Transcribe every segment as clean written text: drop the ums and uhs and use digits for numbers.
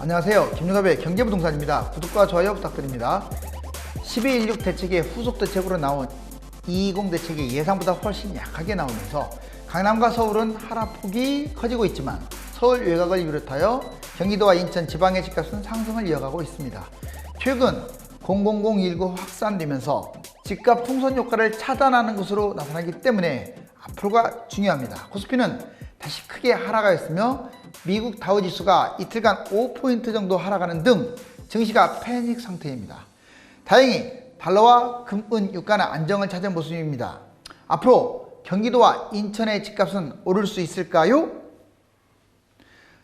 안녕하세요. 김윤섭의 경제부동산입니다. 구독과 좋아요 부탁드립니다. 12.16 대책의 후속 대책으로 나온 2.20 대책이 예상보다 훨씬 약하게 나오면서 강남과 서울은 하락폭이 커지고 있지만 서울 외곽을 비롯하여 경기도와 인천 지방의 집값은 상승을 이어가고 있습니다. 최근 00019 확산되면서 집값 풍선 효과를 차단하는 것으로 나타나기 때문에 앞으로가 중요합니다. 코스피는 다시 크게 하락하였으며 미국 다우지수가 이틀간 5포인트 정도 하락하는 등 증시가 패닉 상태입니다. 다행히 달러와 금은 유가는 안정을 찾은 모습입니다. 앞으로 경기도와 인천의 집값은 오를 수 있을까요?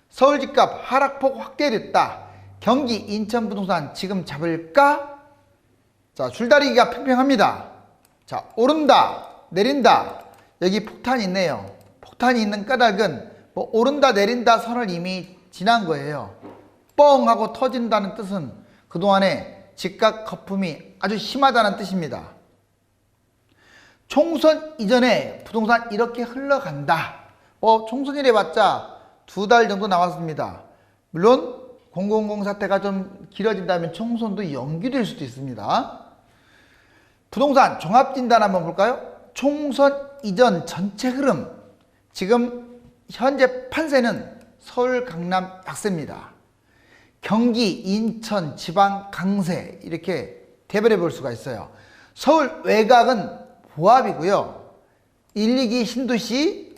서울 집값 하락폭 확대됐다. 경기 인천 부동산 지금 잡을까? 자, 줄다리기가 팽팽합니다. 자, 오른다 내린다. 여기 폭탄이 있네요. 폭탄이 있는 까닭은 오른다 내린다 선을 이미 지난 거예요. 뻥 하고 터진다는 뜻은 그동안에 집값 거품이 아주 심하다는 뜻입니다. 총선 이전에 부동산 이렇게 흘러간다. 총선이래 봤자 2달 정도 남았습니다. 물론 000 사태가 좀 길어진다면 총선도 연기될 수도 있습니다. 부동산 종합진단 한번 볼까요? 총선 이전 전체 흐름, 지금 현재 판세는 서울, 강남 약세입니다. 경기, 인천, 지방 강세 이렇게 대별해 볼 수가 있어요. 서울 외곽은 보합이고요. 1, 2기 신도시,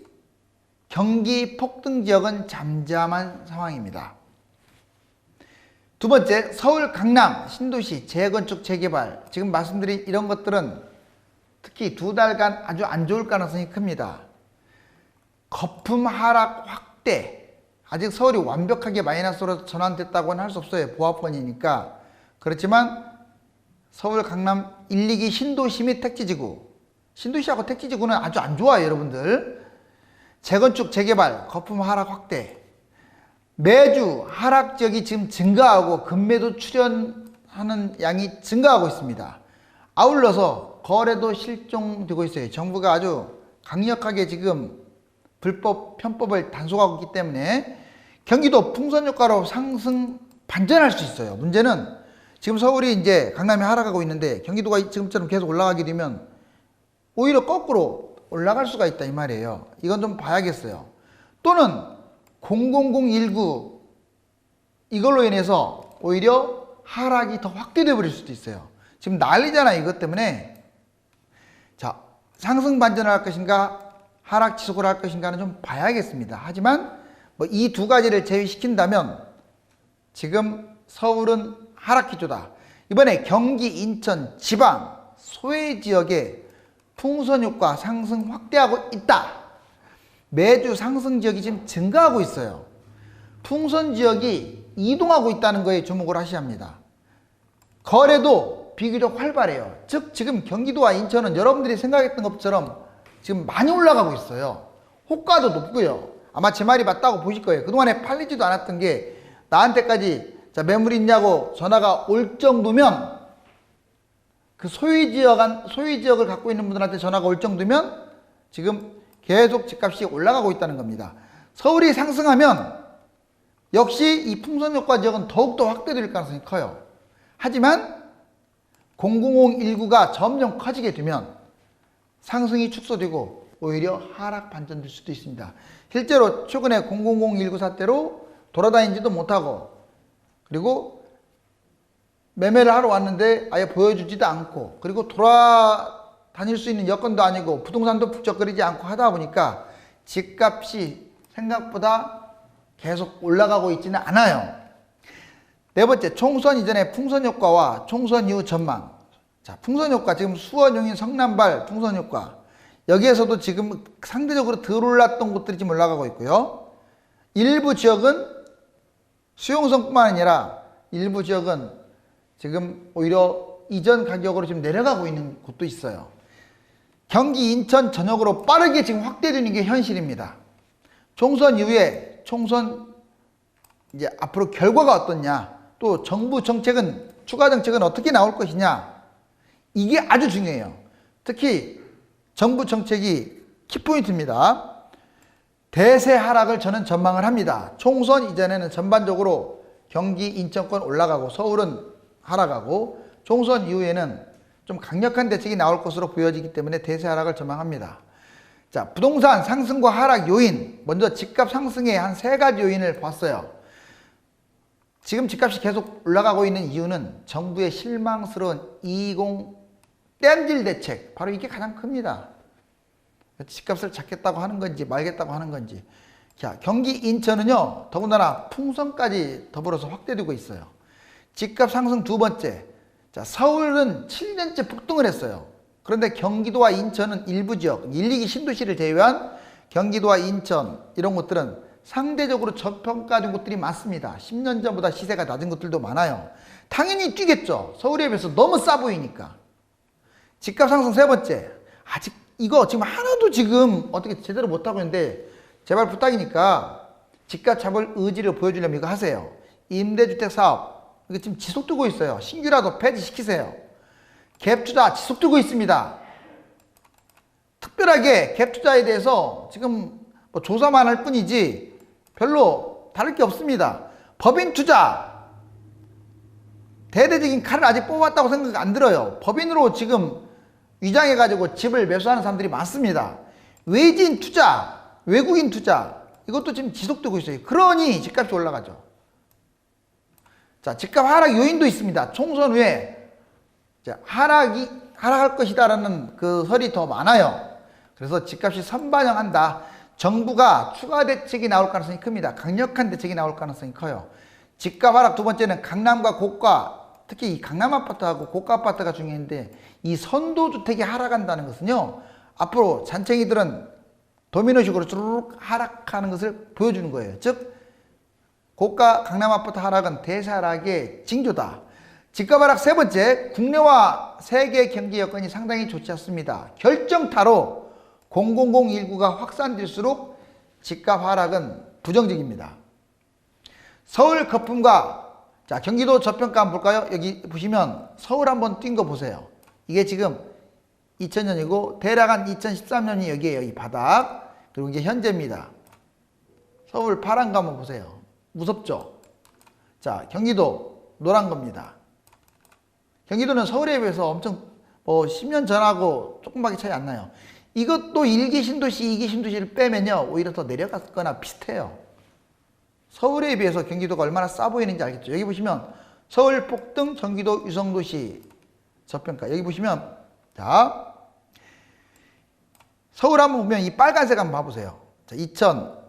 경기 폭등 지역은 잠잠한 상황입니다. 두 번째, 서울, 강남, 신도시, 재건축, 재개발. 지금 말씀드린 이런 것들은 특히 2달간 아주 안 좋을 가능성이 큽니다. 거품 하락 확대. 아직 서울이 완벽하게 마이너스로 전환됐다고는 할 수 없어요. 보합권이니까. 그렇지만 서울, 강남 1, 2기 신도시 및 택지지구. 신도시하고 택지지구는 아주 안 좋아요, 여러분들. 재건축, 재개발, 거품 하락 확대. 매주 하락 지역이 지금 증가하고 급매도 출현하는 양이 증가하고 있습니다. 아울러서 거래도 실종되고 있어요. 정부가 아주 강력하게 지금 불법 편법을 단속하고 있기 때문에 경기도 풍선 효과로 상승 반전할 수 있어요. 문제는 지금 서울이 이제 강남이 하락하고 있는데 경기도가 지금처럼 계속 올라가게 되면 오히려 거꾸로 올라갈 수가 있다 이 말이에요. 이건 좀 봐야겠어요. 또는 00019 이걸로 인해서 오히려 하락이 더 확대돼 버릴 수도 있어요. 지금 난리잖아요. 이것 때문에. 자, 상승 반전을 할 것인가 하락 지속을 할 것인가는 좀 봐야겠습니다. 하지만 이 두 가지를 제외시킨다면 지금 서울은 하락 기조다. 이번에 경기, 인천, 지방, 소외 지역에 풍선 효과 상승 확대하고 있다. 매주 상승 지역이 지금 증가하고 있어요. 풍선 지역이 이동하고 있다는 거에 주목을 하셔야 합니다. 거래도 비교적 활발해요. 즉 지금 경기도와 인천은 여러분들이 생각했던 것처럼 지금 많이 올라가고 있어요. 호가도 높고요. 아마 제 말이 맞다고 보실 거예요. 그동안에 팔리지도 않았던 게 나한테까지 매물 있냐고 전화가 올 정도면, 그 소유 지역을 갖고 있는 분들한테 전화가 올 정도면 지금 계속 집값이 올라가고 있다는 겁니다. 서울이 상승하면 역시 이 풍선 효과 지역은 더욱더 확대될 가능성이 커요. 하지만 00019가 점점 커지게 되면 상승이 축소되고 오히려 하락 반전될 수도 있습니다. 실제로 최근에 00019 사태로 돌아다니지도 못하고 그리고 매매를 하러 왔는데 아예 보여주지도 않고 그리고 돌아다닐 수 있는 여건도 아니고 부동산도 북적거리지 않고 하다 보니까 집값이 생각보다 계속 올라가고 있지는 않아요. 네 번째, 총선 이전의 풍선 효과와 총선 이후 전망. 자, 풍선 효과, 지금 수원용인 성남발 풍선 효과. 여기에서도 지금 상대적으로 덜 올랐던 곳들이 지금 올라가고 있고요. 일부 지역은 수용성뿐만 아니라 일부 지역은 지금 오히려 이전 가격으로 지금 내려가고 있는 곳도 있어요. 경기, 인천 전역으로 빠르게 지금 확대되는 게 현실입니다. 총선 이후에 총선 이제 앞으로 결과가 어떻냐, 또 정부 정책은, 추가 정책은 어떻게 나올 것이냐, 이게 아주 중요해요. 특히 정부 정책이 키포인트입니다. 대세 하락을 저는 전망을 합니다. 총선 이전에는 전반적으로 경기, 인천권 올라가고 서울은 하락하고 총선 이후에는 좀 강력한 대책이 나올 것으로 보여지기 때문에 대세 하락을 전망합니다. 자, 부동산 상승과 하락 요인, 먼저 집값 상승의 한 3가지 요인을 봤어요. 지금 집값이 계속 올라가고 있는 이유는 정부의 실망스러운 220 땜질 대책, 바로 이게 가장 큽니다. 집값을 잡겠다고 하는 건지 말겠다고 하는 건지. 자, 경기 인천은요, 더군다나 풍선까지 더불어서 확대되고 있어요. 집값 상승 2번째. 자, 서울은 7년째 폭등을 했어요. 그런데 경기도와 인천은 일부 지역, 1, 2기 신도시를 제외한 경기도와 인천 이런 곳들은 상대적으로 저평가된 곳들이 많습니다. 10년 전보다 시세가 낮은 곳들도 많아요. 당연히 뛰겠죠. 서울에 비해서 너무 싸 보이니까. 집값 상승 3번째. 아직 이거 지금 하나도 지금 어떻게 제대로 못하고 있는데 제발 부탁이니까 집값 잡을 의지를 보여주려면 이거 하세요. 임대주택 사업, 이거 지금 지속되고 있어요. 신규라도 폐지시키세요. 갭투자 지속되고 있습니다. 특별하게 갭투자에 대해서 지금 뭐 조사만 할 뿐이지 별로 다를 게 없습니다. 법인 투자, 대대적인 칼을 아직 뽑았다고 생각 안 들어요. 법인으로 지금 위장해가지고 집을 매수하는 사람들이 많습니다. 외진 투자, 외국인 투자, 이것도 지금 지속되고 있어요. 그러니 집값이 올라가죠. 자, 집값 하락 요인도 있습니다. 총선 후에 하락할 것이다라는 그 설이 더 많아요. 그래서 집값이 선반영한다. 정부가 추가 대책이 나올 가능성이 큽니다. 강력한 대책이 나올 가능성이 커요. 집값 하락 2번째는 강남과 고가, 특히 이 강남 아파트하고 고가 아파트가 중요한데 이 선도주택이 하락한다는 것은요, 앞으로 잔챙이들은 도미노식으로 쭈르륵 하락하는 것을 보여주는 거예요. 즉 고가 강남 아파트 하락은 대세 하락의 징조다. 집값 하락 3번째, 국내와 세계 경기 여건이 상당히 좋지 않습니다. 결정타로 0001구가 확산될수록 집값 하락은 부정적입니다. 서울 거품과 자, 경기도 저평가 한번 볼까요? 여기 보시면 서울 한번 뛴 거 보세요. 이게 지금 2000년이고 대략 한 2013년이 여기에요. 이 바닥. 그리고 이제 현재입니다. 서울 파란 거 한번 보세요. 무섭죠? 자, 경기도 노란 겁니다. 경기도는 서울에 비해서 엄청 10년 전하고 조금밖에 차이 안 나요. 이것도 1기 신도시, 2기 신도시를 빼면요, 오히려 더 내려갔거나 비슷해요. 서울에 비해서 경기도가 얼마나 싸 보이는지 알겠죠? 여기 보시면 서울 폭등, 경기도 유성도시 저평가. 여기 보시면 자, 서울 한번 보면 이 빨간색 한번 봐보세요. 자, 2005년에서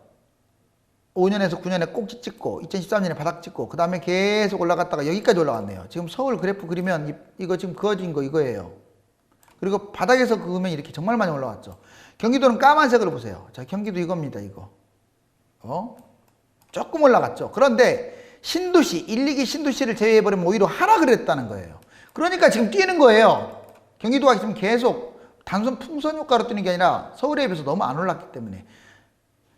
9년에 꼭지 찍고 2013년에 바닥 찍고 그 다음에 계속 올라갔다가 여기까지 올라왔네요. 지금 서울 그래프 그리면 이거 지금 그어진 거 이거예요. 그리고 바닥에서 그으면 이렇게 정말 많이 올라왔죠. 경기도는 까만색으로 보세요. 자, 경기도 이겁니다. 이거 조금 올라갔죠. 그런데 신도시, 1, 2기 신도시를 제외해버리면 오히려 하락을 했다는 거예요. 그러니까 지금 뛰는 거예요. 경기도가 지금 계속 단순 풍선 효과로 뛰는 게 아니라 서울에 비해서 너무 안 올랐기 때문에.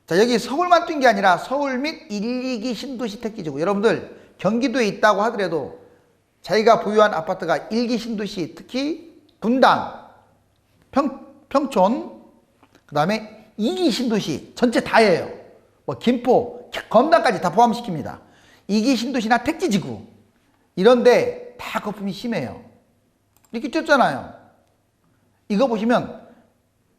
자, 여기 서울만 뛴 게 아니라 서울 및 1, 2기 신도시 택지지구. 여러분들 경기도에 있다고 하더라도 자기가 보유한 아파트가 1기 신도시, 특히 분당, 평촌, 그 다음에 2기 신도시 전체 다예요. 뭐 김포, 검단까지 다 포함시킵니다. 2기 신도시나 택지지구 이런데 다 거품이 심해요. 이렇게 쪘잖아요. 이거 보시면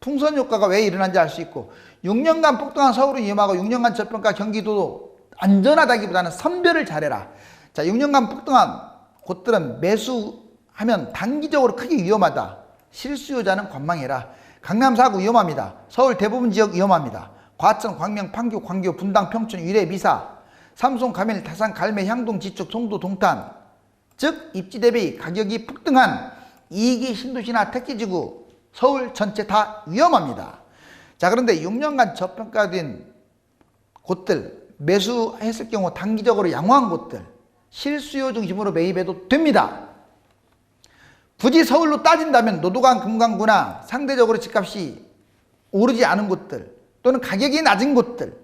풍선 효과가 왜 일어난지 알 수 있고, 6년간 폭등한 서울은 위험하고 6년간 저평가 경기도도 안전하다기보다는 선별을 잘해라. 자, 6년간 폭등한 곳들은 매수하면 단기적으로 크게 위험하다. 실수요자는 관망해라. 강남 4구 위험합니다. 서울 대부분 지역 위험합니다. 과천, 광명, 판교, 광교, 분당, 평촌, 위례, 미사, 삼송, 가멜, 다산, 갈매, 향동, 지축, 송도, 동탄, 즉 입지 대비 가격이 폭등한 2기 신도시나 택지지구 서울 전체 다 위험합니다. 자, 그런데 6년간 저평가된 곳들, 매수했을 경우 단기적으로 양호한 곳들, 실수요 중심으로 매입해도 됩니다. 굳이 서울로 따진다면 노도강, 금강구나 상대적으로 집값이 오르지 않은 곳들 또는 가격이 낮은 곳들,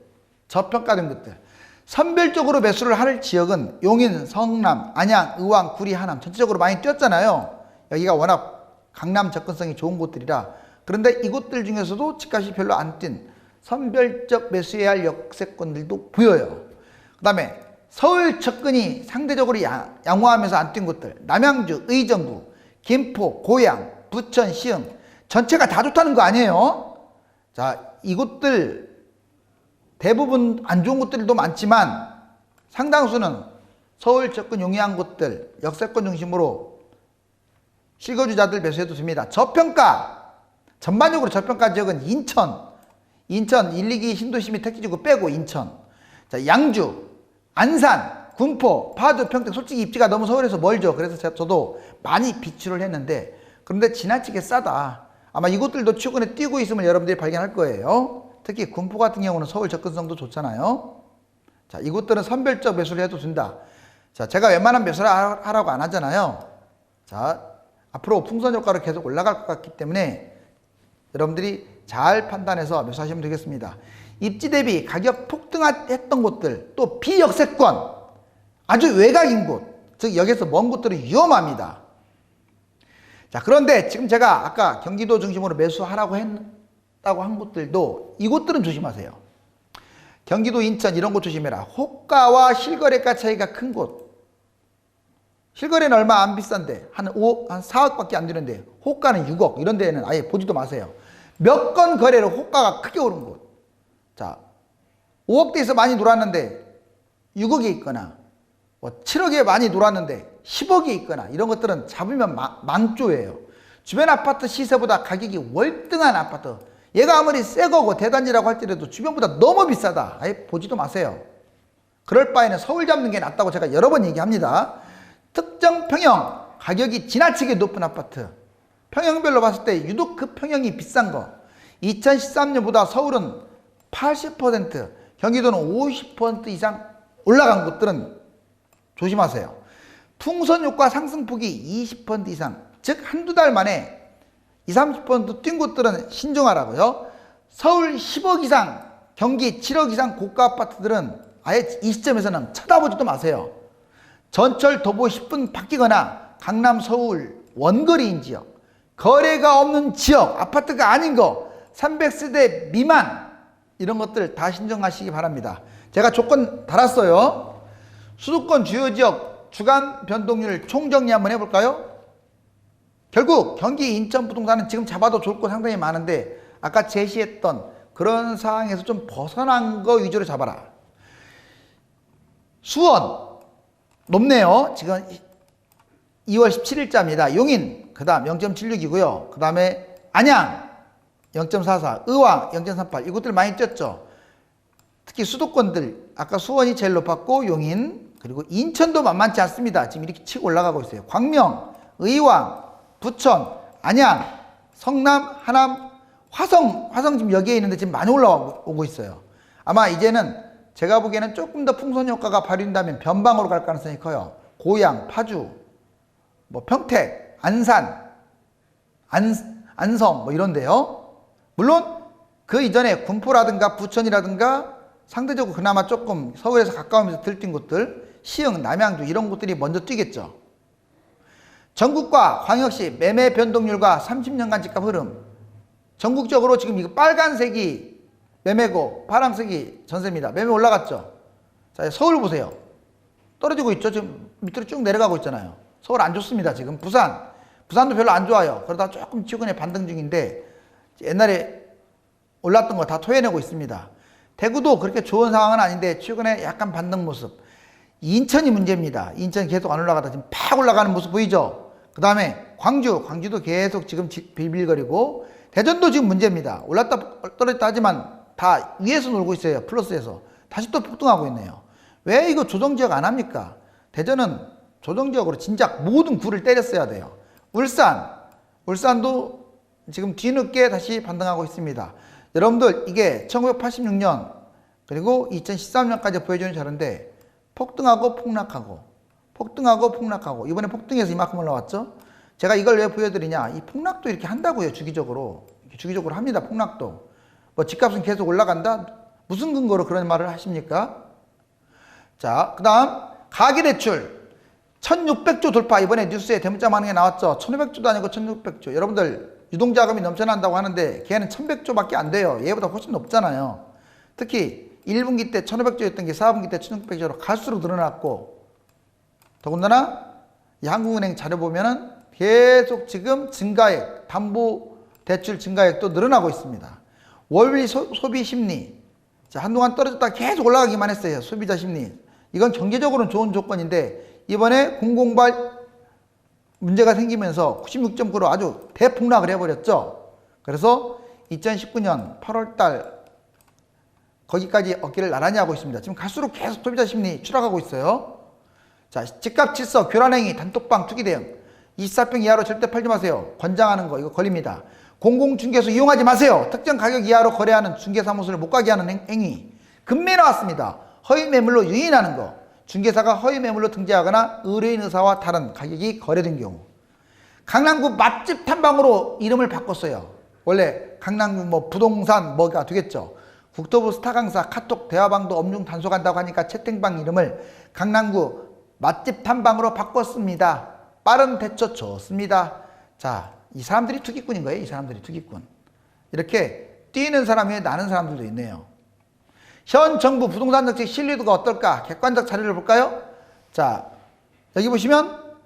저평가된 곳들, 선별적으로 매수를 할 지역은 용인, 성남, 안양, 의왕, 구리, 하남 전체적으로 많이 뛰었잖아요. 여기가 워낙 강남 접근성이 좋은 곳들이라. 그런데 이곳들 중에서도 집값이 별로 안 뛴 선별적 매수해야 할 역세권들도 보여요. 그 다음에 서울 접근이 상대적으로 양호하면서 안 뛴 곳들, 남양주, 의정부, 김포, 고양, 부천, 시흥 전체가 다 좋다는 거 아니에요? 자, 이곳들 대부분 안 좋은 곳들도 많지만 상당수는 서울 접근 용이한 곳들, 역세권 중심으로 실거주자들 매수해도 됩니다. 저평가, 전반적으로 저평가 지역은 인천 1, 2기 신도시 및 택지지구 빼고 인천. 자, 양주, 안산, 군포, 파주, 평택. 솔직히 입지가 너무 서울에서 멀죠. 그래서 저도 많이 비추를 했는데, 그런데 지나치게 싸다. 아마 이곳들도 최근에 뛰고 있음을 여러분들이 발견할 거예요. 특히 군포 같은 경우는 서울 접근성도 좋잖아요. 자, 이곳들은 선별적 매수를 해도 된다. 자, 제가 웬만한 매수를 하라고 안 하잖아요. 자, 앞으로 풍선 효과로 계속 올라갈 것 같기 때문에 여러분들이 잘 판단해서 매수하시면 되겠습니다. 입지 대비 가격 폭등했던 곳들, 또 비역세권, 아주 외곽인 곳, 즉 여기서 먼 곳들은 위험합니다. 자, 그런데 지금 제가 아까 경기도 중심으로 매수하라고 했다고 한 곳들도 이곳들은 조심하세요. 경기도, 인천 이런 곳 조심해라. 호가와 실거래가 차이가 큰 곳. 실거래는 얼마 안 비싼데 한 4억밖에 안 되는데 호가는 6억 이런 데는 아예 보지도 마세요. 몇 건 거래로 호가가 크게 오른 곳. 자, 5억대에서 많이 놀았는데 6억에 있거나 7억에 많이 놀았는데 10억에 있거나 이런 것들은 잡으면 망조예요. 주변 아파트 시세보다 가격이 월등한 아파트, 얘가 아무리 새 거고 대단지라고 할지라도 주변보다 너무 비싸다. 아예 보지도 마세요. 그럴 바에는 서울 잡는 게 낫다고 제가 여러 번 얘기합니다. 특정 평형 가격이 지나치게 높은 아파트, 평형별로 봤을 때 유독 그 평형이 비싼 거, 2013년보다 서울은 80%, 경기도는 50% 이상 올라간 곳들은 조심하세요. 풍선 효과 상승폭이 20% 이상, 즉 한두 달 만에 20, 30% 뛴 곳들은 신중하라고요. 서울 10억 이상, 경기 7억 이상 고가 아파트들은 아예 이 시점에서는 쳐다보지도 마세요. 전철 도보 10분 바뀌거나 강남, 서울 원거리인 지역, 거래가 없는 지역, 아파트가 아닌 거, 300세대 미만 이런 것들 다 신중하시기 바랍니다. 제가 조건 달았어요. 수도권 주요 지역 주간 변동률 총정리 한번 해볼까요? 결국 경기, 인천 부동산은 지금 잡아도 좋을 거 상당히 많은데 아까 제시했던 그런 상황에서 좀 벗어난 거 위주로 잡아라. 수원 높네요. 지금 2월 17일자입니다. 용인 그 다음 0.76이고요. 그 다음에 안양 0.44, 의왕 0.38 이것들 많이 뛰었죠. 특히 수도권들 아까 수원이 제일 높았고 용인 그리고 인천도 만만치 않습니다. 지금 이렇게 치고 올라가고 있어요. 광명, 의왕, 부천, 안양, 성남, 하남, 화성 지금 여기에 있는데 지금 많이 올라오고 있어요. 아마 이제는 제가 보기에는 조금 더 풍선 효과가 발휘된다면 변방으로 갈 가능성이 커요. 고양, 파주, 평택, 안산, 안성 이런데요. 물론 그 이전에 군포라든가 부천이라든가 상대적으로 그나마 조금 서울에서 가까우면서 들뛴 곳들, 시흥, 남양주 이런 곳들이 먼저 뛰겠죠. 전국과 광역시 매매 변동률과 30년간 집값 흐름. 전국적으로 지금 이거 빨간색이 매매고 파란색이 전세입니다. 매매 올라갔죠. 자, 서울 보세요. 떨어지고 있죠. 지금 밑으로 쭉 내려가고 있잖아요. 서울 안 좋습니다. 지금 부산도 별로 안 좋아요. 그러다 조금 최근에 반등 중인데 옛날에 올랐던 거 다 토해내고 있습니다. 대구도 그렇게 좋은 상황은 아닌데 최근에 약간 반등 모습. 인천이 문제입니다. 인천 계속 안 올라가다 지금 팍 올라가는 모습 보이죠? 그 다음에 광주도 계속 지금 빌빌거리고 대전도 지금 문제입니다. 올랐다 떨어졌다 하지만 다 위에서 놀고 있어요. 플러스에서. 다시 또 폭등하고 있네요. 왜 이거 조정지역 안 합니까? 대전은 조정지역으로 진작 모든 굴을 때렸어야 돼요. 울산도 지금 뒤늦게 다시 반등하고 있습니다. 여러분들 이게 1986년 그리고 2013년까지 보여주는 자료인데 폭등하고 폭락하고 이번에 폭등해서 이만큼 올라왔죠. 제가 이걸 왜 보여드리냐, 이 폭락도 이렇게 한다고요. 주기적으로 합니다. 폭락도 집값은 계속 올라간다, 무슨 근거로 그런 말을 하십니까? 자, 그 다음 가계대출 1600조 돌파. 이번에 뉴스에 대문자 많은 게 나왔죠. 1500조도 아니고 1600조. 여러분들 유동자금이 넘쳐난다고 하는데 걔는 1100조밖에 안 돼요. 얘보다 훨씬 높잖아요. 특히 1분기 때 1,500조였던 게 4분기 때 1,600조로 갈수록 늘어났고, 더군다나 이 한국은행 자료 보면은 계속 지금 증가액, 담보대출 증가액도 늘어나고 있습니다. 월비 소비 심리, 자, 한동안 떨어졌다가 계속 올라가기만 했어요. 소비자 심리. 이건 경제적으로는 좋은 조건인데 이번에 공공발 문제가 생기면서 96.9로 아주 대폭락을 해버렸죠. 그래서 2019년 8월달 거기까지 어깨를 나란히 하고 있습니다. 지금 갈수록 계속 소비자 심리 추락하고 있어요. 자, 집값 질서, 교란행위, 단톡방, 투기 대응. 24평 이하로 절대 팔지 마세요. 권장하는 거 이거 걸립니다. 공공중개소 이용하지 마세요. 특정 가격 이하로 거래하는 중개사무소를 못 가게 하는 행위. 금매 나왔습니다. 허위 매물로 유인하는 거. 중개사가 허위 매물로 등재하거나 의뢰인 의사와 다른 가격이 거래된 경우. 강남구 맛집 탐방으로 이름을 바꿨어요. 원래 강남구 뭐 부동산 뭐가 되겠죠. 국토부 스타 강사 카톡 대화방도 엄중 단속한다고 하니까 채팅방 이름을 강남구 맛집 탐방으로 바꿨습니다. 빠른 대처 좋습니다. 자, 이 사람들이 투기꾼인 거예요. 이 사람들이 투기꾼. 이렇게 뛰는 사람 위에 나는 사람들도 있네요. 현 정부 부동산 정책 신뢰도가 어떨까? 객관적 자료를 볼까요? 자, 여기 보시면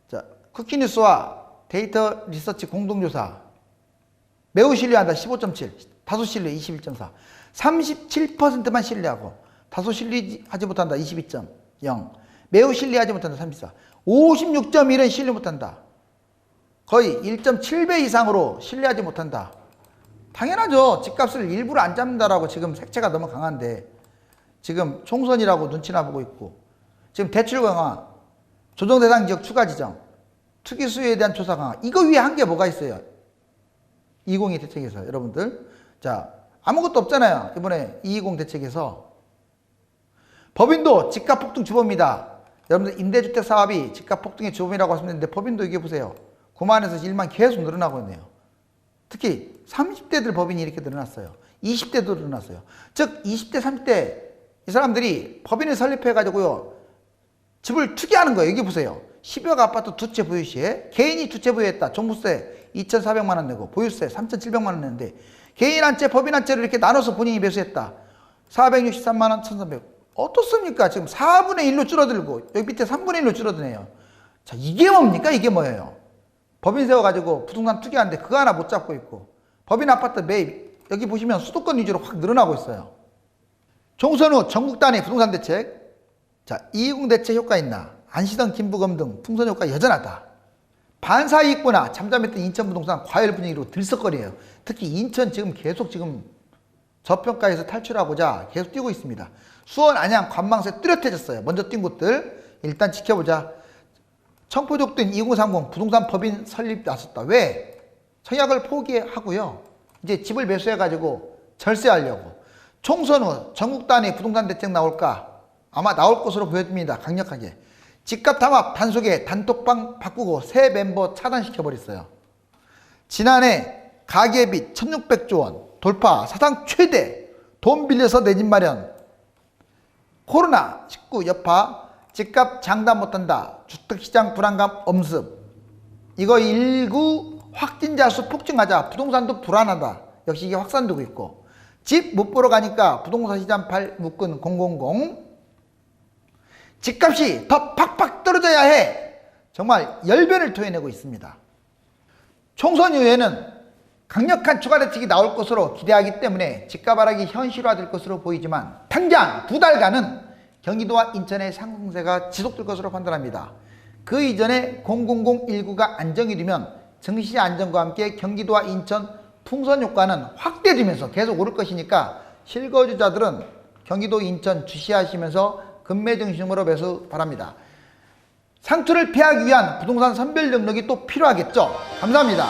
자, 쿠키뉴스와 데이터 리서치 공동조사 매우 신뢰한다 15.7, 다소 신뢰 21.4, 37%만 신뢰하고 다소 신뢰하지 못한다 22.0, 매우 신뢰하지 못한다 34, 56.1은 신뢰 못한다. 거의 1.7배 이상으로 신뢰하지 못한다. 당연하죠. 집값을 일부러 안 잡는다라고 지금 색채가 너무 강한데 지금 총선이라고 눈치나 보고 있고 지금 대출 강화, 조정 대상 지역 추가 지정, 투기 수요에 대한 조사 강화 이거 위에 한 게 뭐가 있어요? 202 대책에서 여러분들 자 아무것도 없잖아요. 이번에 220 대책에서 법인도 집값 폭등 주범이다. 여러분들 임대주택 사업이 집값 폭등의 주범이라고 하셨는데 법인도 이게 보세요. 9만에서 1만 계속 늘어나고 있네요. 특히 30대들 법인이 이렇게 늘어났어요. 20대도 늘어났어요. 즉 20대 30대 이 사람들이 법인을 설립해가지고요 집을 투기하는 거예요. 여기 보세요. 10여가 아파트 두 채 보유 시에 개인이 두 채 보유했다. 종부세 2,400만 원 내고 보유세 3,700만 원 냈는데 개인 한 채 법인 한 채를 이렇게 나눠서 본인이 매수했다. 463만 원 1,300. 어떻습니까? 지금 4분의 1로 줄어들고 여기 밑에 3분의 1로 줄어드네요. 자, 이게 뭡니까? 이게 뭐예요? 법인 세워가지고 부동산 투기하는데 그거 하나 못 잡고 있고 법인 아파트 매입 여기 보시면 수도권 위주로 확 늘어나고 있어요. 총선 후 전국 단위 부동산 대책. 자, 220 대책 효과 있나? 안시성, 김부검 등 풍선 효과 여전하다. 반사이익부나 잠잠했던 인천 부동산 과열 분위기로 들썩거려요. 특히 인천 지금 계속 지금 저평가에서 탈출하고자 계속 뛰고 있습니다. 수원, 안양, 관망세 뚜렷해졌어요. 먼저 뛴 곳들 일단 지켜보자. 청포족된 2030 부동산 법인 설립 나섰다. 왜? 청약을 포기하고요. 이제 집을 매수해가지고 절세하려고. 총선 후 전국 단위 부동산 대책 나올까? 아마 나올 것으로 보여집니다. 강력하게. 집값 담합 단속에 단톡방 바꾸고 새 멤버 차단시켜버렸어요. 지난해 가계빚 1,600조 원 돌파 사상 최대 돈 빌려서 내 집 마련 코로나19 여파 집값 장담 못한다. 주택시장 불안감 엄습. 이거 19 확진자 수 폭증하자 부동산도 불안하다. 역시 이게 확산되고 있고 집 못 보러 가니까 부동산 시장 발 묶은 000 집값이 더 팍팍 떨어져야 해. 정말 열변을 토해내고 있습니다. 총선 이후에는 강력한 추가 대책이 나올 것으로 기대하기 때문에 집값 하락이 현실화될 것으로 보이지만 당장 두 달간은 경기도와 인천의 상승세가 지속될 것으로 판단합니다. 그 이전에 00019가 안정이 되면 증시 안정과 함께 경기도와 인천 풍선 효과는 확대되면서 계속 오를 것이니까 실거주자들은 경기도 인천 주시하시면서 금매 중심으로 매수 바랍니다. 상투를 피하기 위한 부동산 선별 능력이 또 필요하겠죠. 감사합니다.